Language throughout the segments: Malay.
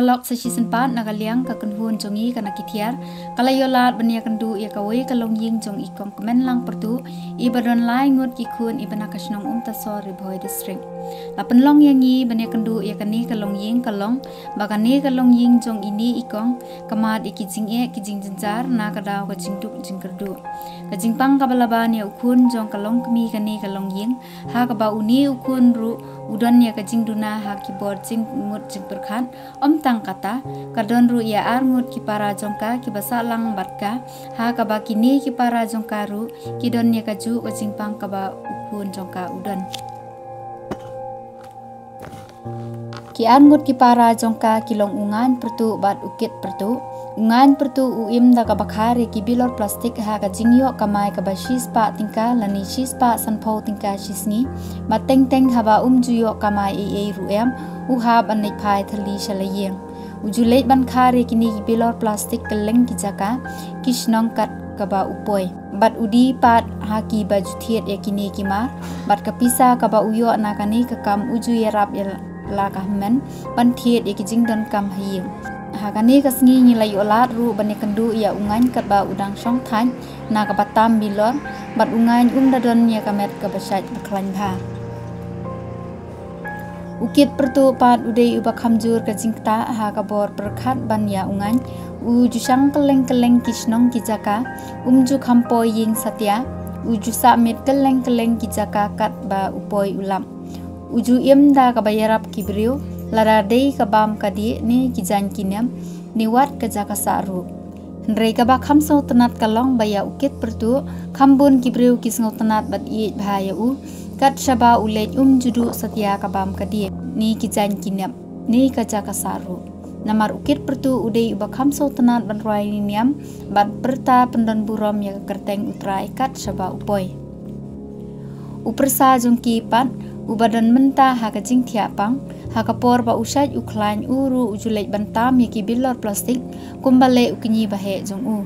nalok sa sisenpat nakaliang kakunhun jongi kana kitiar kalayolat bania kandu ia kawai kalong ying jong ikong kemen lang pertu ibadon lai ngut kikun ibana kasnong tasor riboy district lapan long yangi bania kandu ia kani kalong ying kalong bakani kalong ying jong ini ikong kamat ikijing kijing jenjar na kadaw kajing duk jingkerdu kajing pang kabalaban ya ukun jong kalong kemi kani kalong ying ha kaba uni ukun ru udan ya kajing duna ha keyboard jing mut jing berkhan tang kata kadon ru ya arngut kipara jongka kibasa lang batka ha kaba kini kipara jongka ru kidon ya kaju kajing pang kaba ukun jongka udan ki arngut kipara jongka kilong ungan pertu bat ukit pertu ungan pertu uim da kabakhari ki bilor plastik ha ka jingyo kamai ka bashis pa tingka lani shis pa sanpho tingka shisni mateng teng haba juyo kamai e ruem uhab an phai thali shalayeng ujulei ban khari kini ki bilor plastik keleng ki jaka kisnong kat kaba upoi bat udi pat haki baju thiet yakini kima bat kapisa kaba uyo anakani kakam uju yerap la kahmen ban thiet yakijing don kam hayeng hakani kasngi ngilai olat ru bani kendu ia ungan kaba udang song than na kabatam bilon bat ungan dadon ya kamet kabasat baklan bha ukit pertu pat udai uba khamjur kajingta ha kabor perkhat ban ya ungan ujusang keleng kisnong kijaka umju khampo ying satya uju samit keleng kijaka kat ba upoi ulam uju imda kabayarap kibriu laradei kabam kadi ni kijan kiniam niwat kejaka saru Nrei kaba khamso tenat kalong baya ukit pertu khambun kibriu kisngo tenat bat i bahaya u kat shaba ulej judu satya kabam kadi ni kijan kiniam ni kejaka saru namar ukit pertu udei uba khamso tenat ban ruai niam bat perta pendon burom ya kerteng utrai kat shaba upoi upersa jongki pat ubadan menta ha kajing thiapang ha kapor ba usaj ukhlain uru ujulej bantam yaki bilor plastik kumbale ukini bahe jong u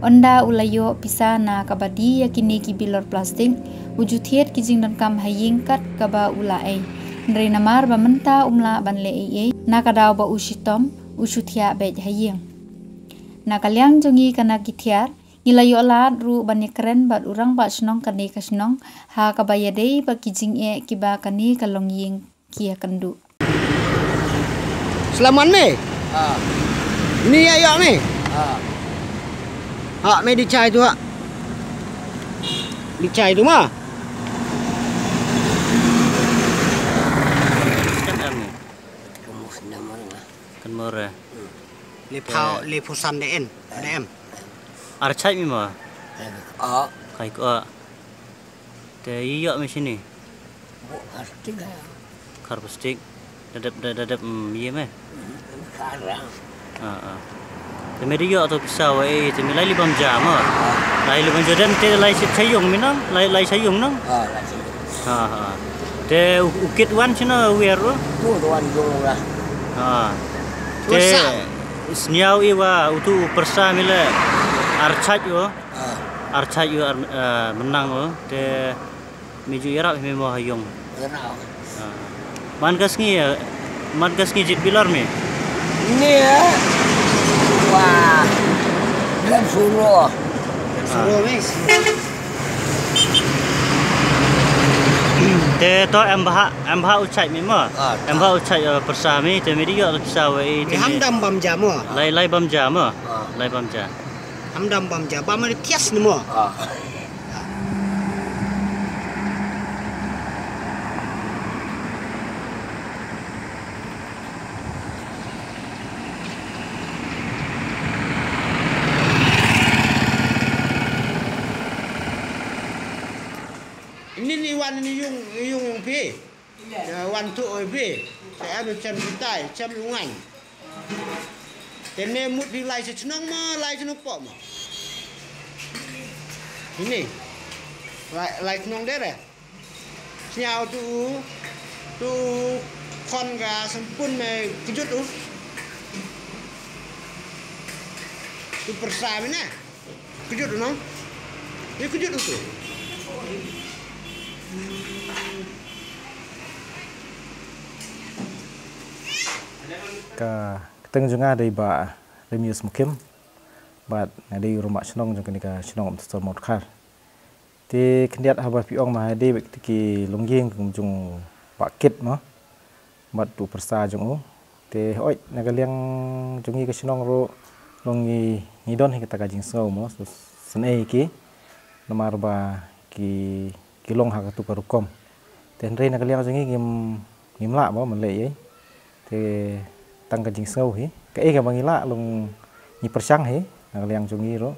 onda ulayo pisana kabadi yakini ki bilor plastik uju thiet kijing dan kam haying kat kaba ulae ndre namar ba menta umla banle e nakadaw ba usitom usuthia bej haying nakalyang jongi kana kithiar Nilayo lat ru bani keren bat urang bat senong kani kasnong ha kabayadei ba kijing kiba kani kalong ying kia kendu. Selamat me? Ini ya me? Me dicai tu hak. Dicai tu mah? Kenmore. Le pusan DN. DM. Arcai mi ma? Kai ko. Te iyo mi sini. Karbustik. Dadap iya me. Te medio atau pisau te milai 5 jam ah. Lai 5 jam te lai sayung minang, lai sayung nang. Te ukit wan cina weru. Tu wan jong lah. Te sniau iwa utu persa mile archat yo menang yo te miju irap memo hayong man kasngi jit pilar me ini ya wah dan suruh me te to embha uchai memo embha uchai persa me te medio pisau te hamdam bam jamu lai bam jam lai bam jam Hamdam bam jaba mari tias ni mo. Ini wan ni yung pi. Wan tu oi pi. Saya anu cam kitai, cam lungan. Tene mut di lai senang ma, lai senang pok ma. Ini, lai senang dere. Siau tu kon ga sempun me kejut tu. Tu persa mana? Kejut tu nong. Ini kejut tu. teng junga dei ba remius mukim bat dei rumah senong jong kenika senong untuk mod khar ti kendiat haba piong ma dei bek tiki longging jong pakit ma bat tu persa jong te oi nagaliang jongi ke senong ro longi ngidon kita kajing snow mo senei ki nomar ba ki kilong ha tu karukom ten rei nagaliang jongi ngim la mo man le te tang kajing snow hi ka e ka bangila long ni persang hi nagaliang jongi ro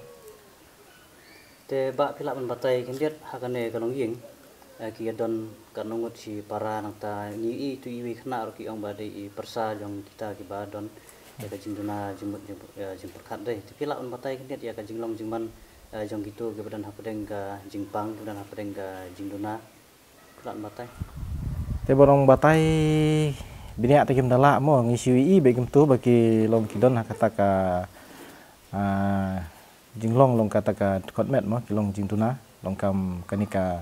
te ba pila man batai kendiat hakane kalong ying ki adon kanongot si para nang ta ni i tu i khna ro ki ong ba dei persa jong kita ki ba don ya ka jingduna jimut jim perkhat dei te pila man batai kendiat ya ka jinglong jingman jong gitu ke badan hapedeng ka jingpang badan hapedeng ka jingduna pila man batai te borong batai biniak takim dala mo ngisi i be tu bagi long kidon kata ka jinglong long kata ka kotmet mo kilong jingtuna long kam kanika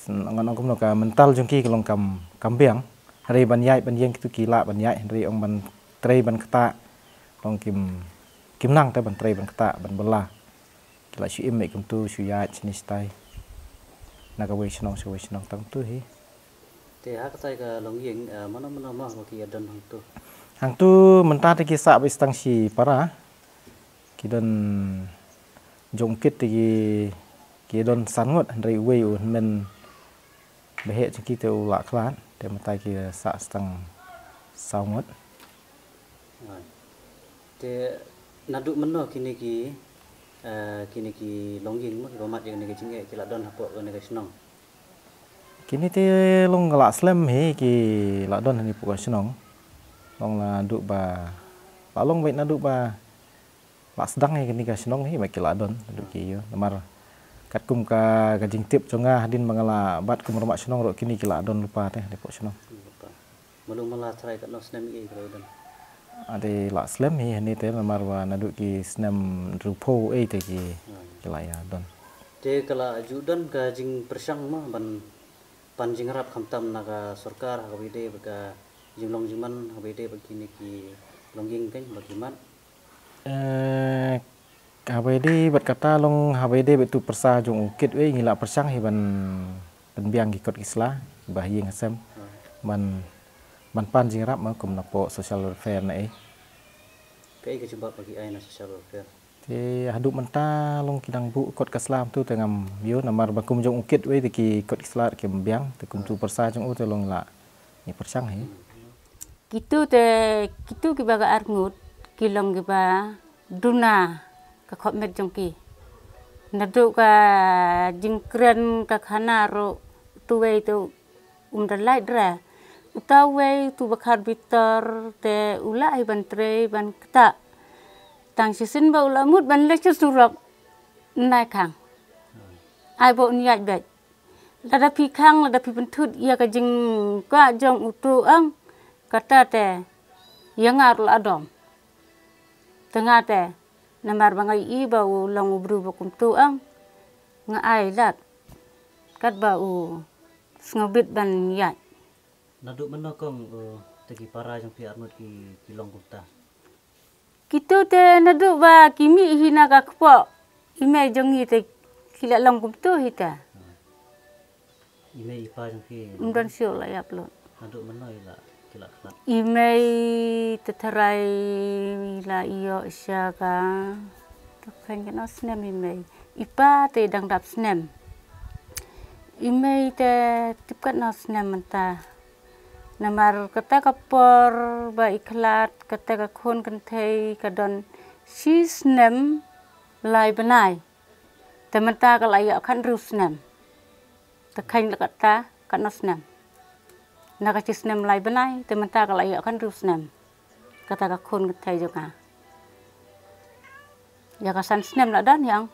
ngon ong ka mental jongki kilong kam kambiang hari ban yai ban yeng kitu kila ban yai hari ong ban trei ban kata long kim nang ta ban trei ban kata ban bela kila shu im me kum tu shu ya chinis tai na ka we snong tang tu hi te ha ka ka long ying mana ma ki adon hang tu menta te ki sa stang si para kidon jongkit te ki don sangot hari we un men behe ciki te ula klan te matai ki sa stang saungot te nadu meno kini ki longging mo ki mat yang ni jinge ki ladon hapo ni ka senong kini te long la slam he ki ladon ni pu ka senong long la du ba long wait na du ba la sedang he kini ka senong he ma ki ladon du ki yo namar kat kum ka jing tip jonga hadin mangala bat kum rumah senong ro kini kila don lupa teh depo senong malum mala try kat no snam i don ade la slam hi ni te namar wa nadu ki snam rupo te ki kila ya don te kala judan ka jing persang ma ban pan jing rap khamtam naga sarkar ha bide ka jinglong jingman ha bide begini ki longging kan bagiman HWD bat kata long HWD betu persa jong ukit we ngila persang hi ban biang gikot isla bahiyeng hasem ban pan jing rap ma kum napo social welfare na pe ke coba bagi ai na social welfare te hadu menta long kidang bu kot kaslam tu tengam yo namar bakum jong ukit we ki kot isla ke biang te kum tu persa jong u te long la ni persang hi kitu ki baga arngut kilong ki ba duna ka khotmet jongki nadu ka jingkren ka khana ro tuwe tu umdalai dra utawe tu bakhar bitor te ula ban tre ban kta tang sisin ba ula mut ban le surap nai khang ai bo niat bet lada pi khang lada pi bentut ia ka jing ka jong utu ang kata te yang arul adom tengah te namar bangai i ba u long ubru bakum tu ang nga ai lat kat ba u ngobit ban yat nadu meno kong tegi para jong pi arnut ki long kuta kitu te nadu ba kimi hina ka kpo ime jongi te kila long kum tu hita ime ipa jong ki umdan sio la yap lo nadu meno ila kila klat ime tetarai la iyo syaka kan kena snem ime ipa te dang dap snem ime te tipkat na snem menta namar kata kapor ba iklat kata ka khon kan thei ka don si snem lai banai te menta ka lai kan ru snem te kan kata kan snem naga snem lai banai te menta ka lai kan ru snem kata ka khon kan thei joka ya ka san snem la dan yang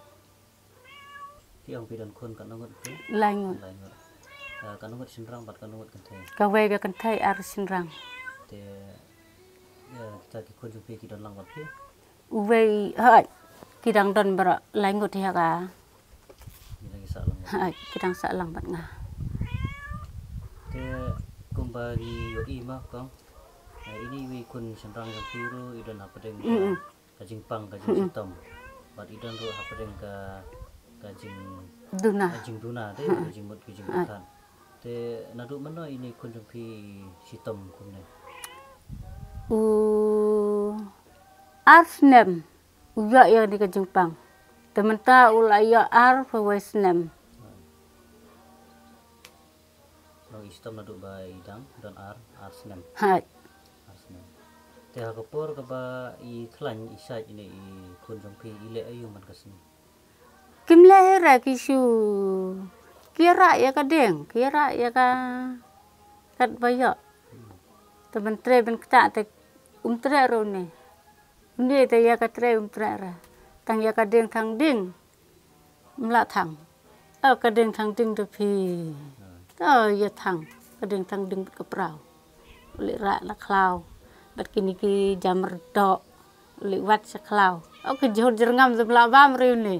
ki ong pidan khon kan ngot tu lai ngot kan ngot sinrang bat kan ngot kan thei ka we ga kan thei ar sinrang te ya kita ki khon jong pi ki don lang bat pi we ha kidang don bara lai ngot ya ka ni lagi sa lang ha kidang sa lang bat nga te kumbagi yo i ma kong Ini wi kun senrang yang piru idan hapadeng ka jingpang ka hitam. Bat idan ro hapadeng ka jing duna deh ka jing mut ka jing bukan. Te nadu mana ini kun jong pi hitam kun ne. Arsnem uya yang di ka jingpang. Tementa ulaya ar fawesnem. Nang hitam nadu ba idang dan arsnem. Hai. Te hakapor ka ba I klan isai ini I kun jong pi ile ayu man kasni. Kim lehera kisu kira ya kadeng kira ya ka kat bayo temen tre ben kta te tre ro ne undi te ya ka tre tre ra tang ya kadeng thang ding mla thang kadeng thang ding de pi ya thang kadeng thang ding ka prau li ra la klau bat kini ki jamr do li wat sa klau ke jor jerngam sebla bam ri ne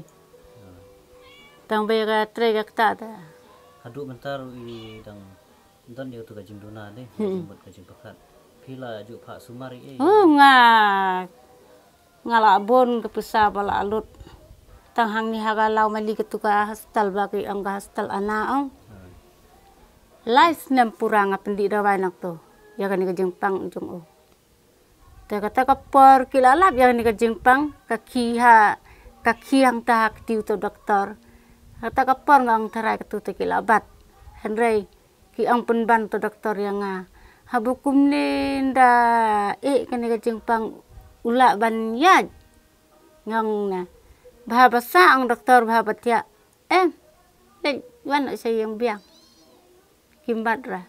tang bega trega kta ta Hadu bentar I dang dan dia tu kajing duna deh buat kajing pekat pila juk pak sumari ngala bon ke pesa bala alut tang hang ni hagalau mali ketuka hostel bagi angga hostel anaong lais nem purang apendi dawai nak tu ya kan kajing pang jong o ta kata kapor kilalap ya ni kajing pang kaki hang ta tiu to doktor kata kapor ngang terai ketu te kilabat henrei ki ang penban to doktor yang habukum linda kan ka jingpang ula ban yaj ngang na bahasa ang doktor bahabat ya le wan saya yang biang kimbat ra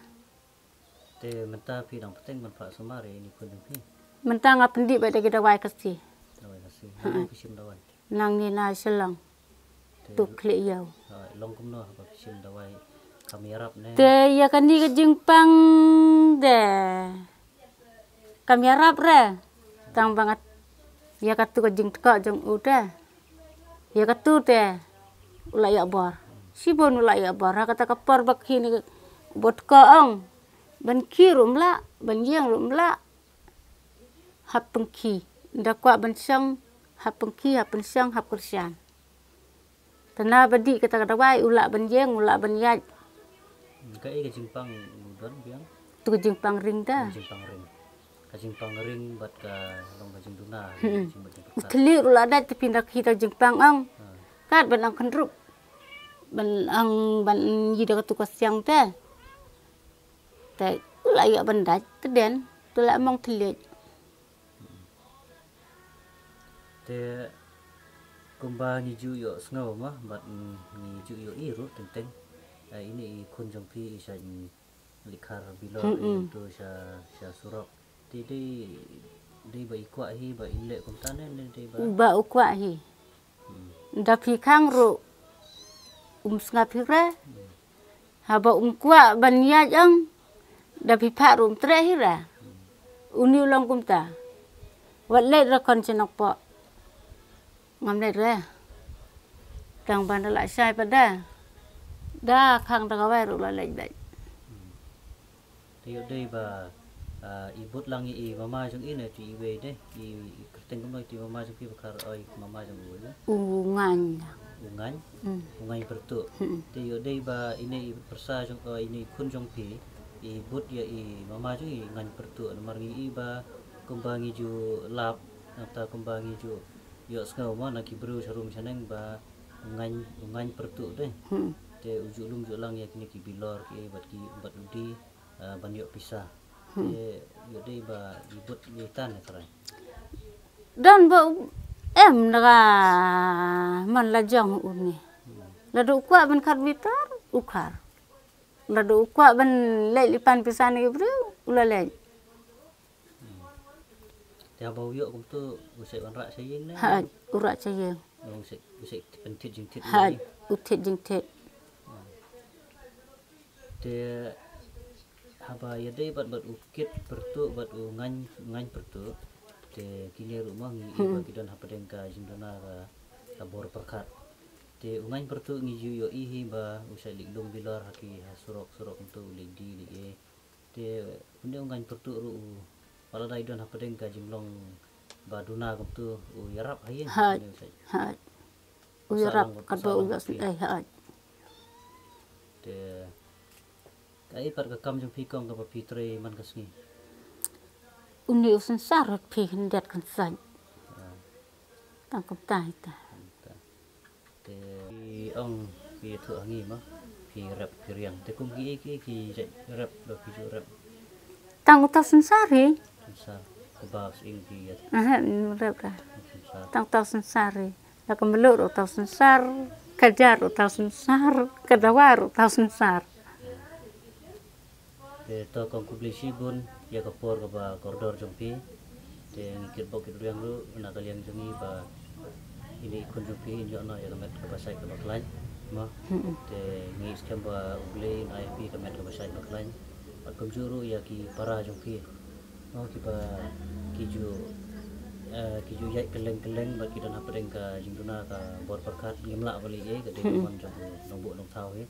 te menta pi dang peteng man pak sumari ini kun pi mentang apendi bada kita wai kasi dawai kasih nang kisim dawai nang ni na selang tu kle yau long kum no ba kisim dawai kami arab ne te ya kan ni ka jingpang de kami arab re tang banget ya katu ka jing teka jong uda ya katu te ulaya bor sibon ulaya bor kata kapor bakhi ni bot ka ang ban kirum la ban yang rum la hapengki dakwa ban sang hapengki hapen sang hapursian tana badi kata kata wai ula ban yang ula ban yaj kai ka jingpang don biang tu jingpang ring da Kajingpang ring bat ka long kajing duna kajing bat pekat Teli ula da pindah kita jingpang ang kat ban ang kendrup ban yida katu siang te ula ya ban da teden tu la mong teli te kumba ni ju yo sngaw mah bat ni ju yo iru tenteng ini kun jong pi isa likar bilor itu sa surok ti dei ba ikwa hi ba ile kum tanen dei ba ukwa hi da pi khang ru snga pi re haba kwa ban ya jang da pi pha rum tre hi ra uni ulang kum ta wat le ra kon chenok po ngam le re tang ban la sai pada da khang da wai ru la le dai Tiyo day ba ibut lang I mama jong ina ti iwe de I kerteng kumno ti mama jong pi bakar oi mama jong uwe ungan ungan pertu tiyo day ba ini persa jong ini kun jong pi ibut ya I mama jong I ngan pertu nomor ngi ba kumbangi ju lap nata kumbangi ju yo skaw mo nakibru sarum saneng ba ungan pertu de te ujulum julang ya kini ki bilor ki bat udi ban yo pisah yo dei ba ibut yitan kare dan ba naga man la jang uni la do kwa ban khat bitar ukar la do kwa ban le lipan pisan ki bru ula le te bau yo kum tu usai ban ra sayeng ne ha ura sayeng usai pentit jing tit ha utit jing tit te haba ya dei bat ukit pertu bat ngan pertu te kini rumah ngi ba kidan hapadeng ka jindana ka bor perkat te ngan pertu ngi yo ihi ba usai ligdong bilar haki surok untuk lidi li te unde ngan pertu ru Kalau dah idon apa deng ka jinglong baduna kum tu uyarap hayin. Hai. Uyarap kadwa ugas hai. Te kai par ka kam jong pikong ka pitre man kasngi. Uni usan sarat pi hendet kan san. Tangkap tai ta. Te ong pi thu angi ma pi rap pi riang te kum ki rap do pi rap. Tang utau sensari. Sa kebab ing pi ya. Rap dah. Tang utau sensari. Dak melur utau sensar, kajar utau sensar, kadawar utau sensar. Te to kong kublisi bun ya kapor ka ba koridor jompi te ngikir bok kit riang lu na kaliang jongi ba ini kun jompi injo no ya kamet ka basai ka baklain ma te ngis kamba uble na IP kamet ka basai baklain at kumjuru ya ki para jompi no ki ba kiju yai keleng ba kidan hapreng ka jingduna ka bor perkat ngimla bali ye ka de mon jong nombo nong thau ye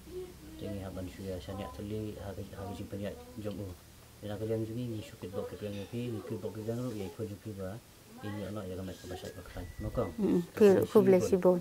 tengi haban suya sanya teli hagi simpan ya jong ina kalian jungi ni sukit bok ke yang pi ni bok ke ganu ye ko jupi ba ini ana ya kamet ka basai baklain no kong Pi kublesi bon.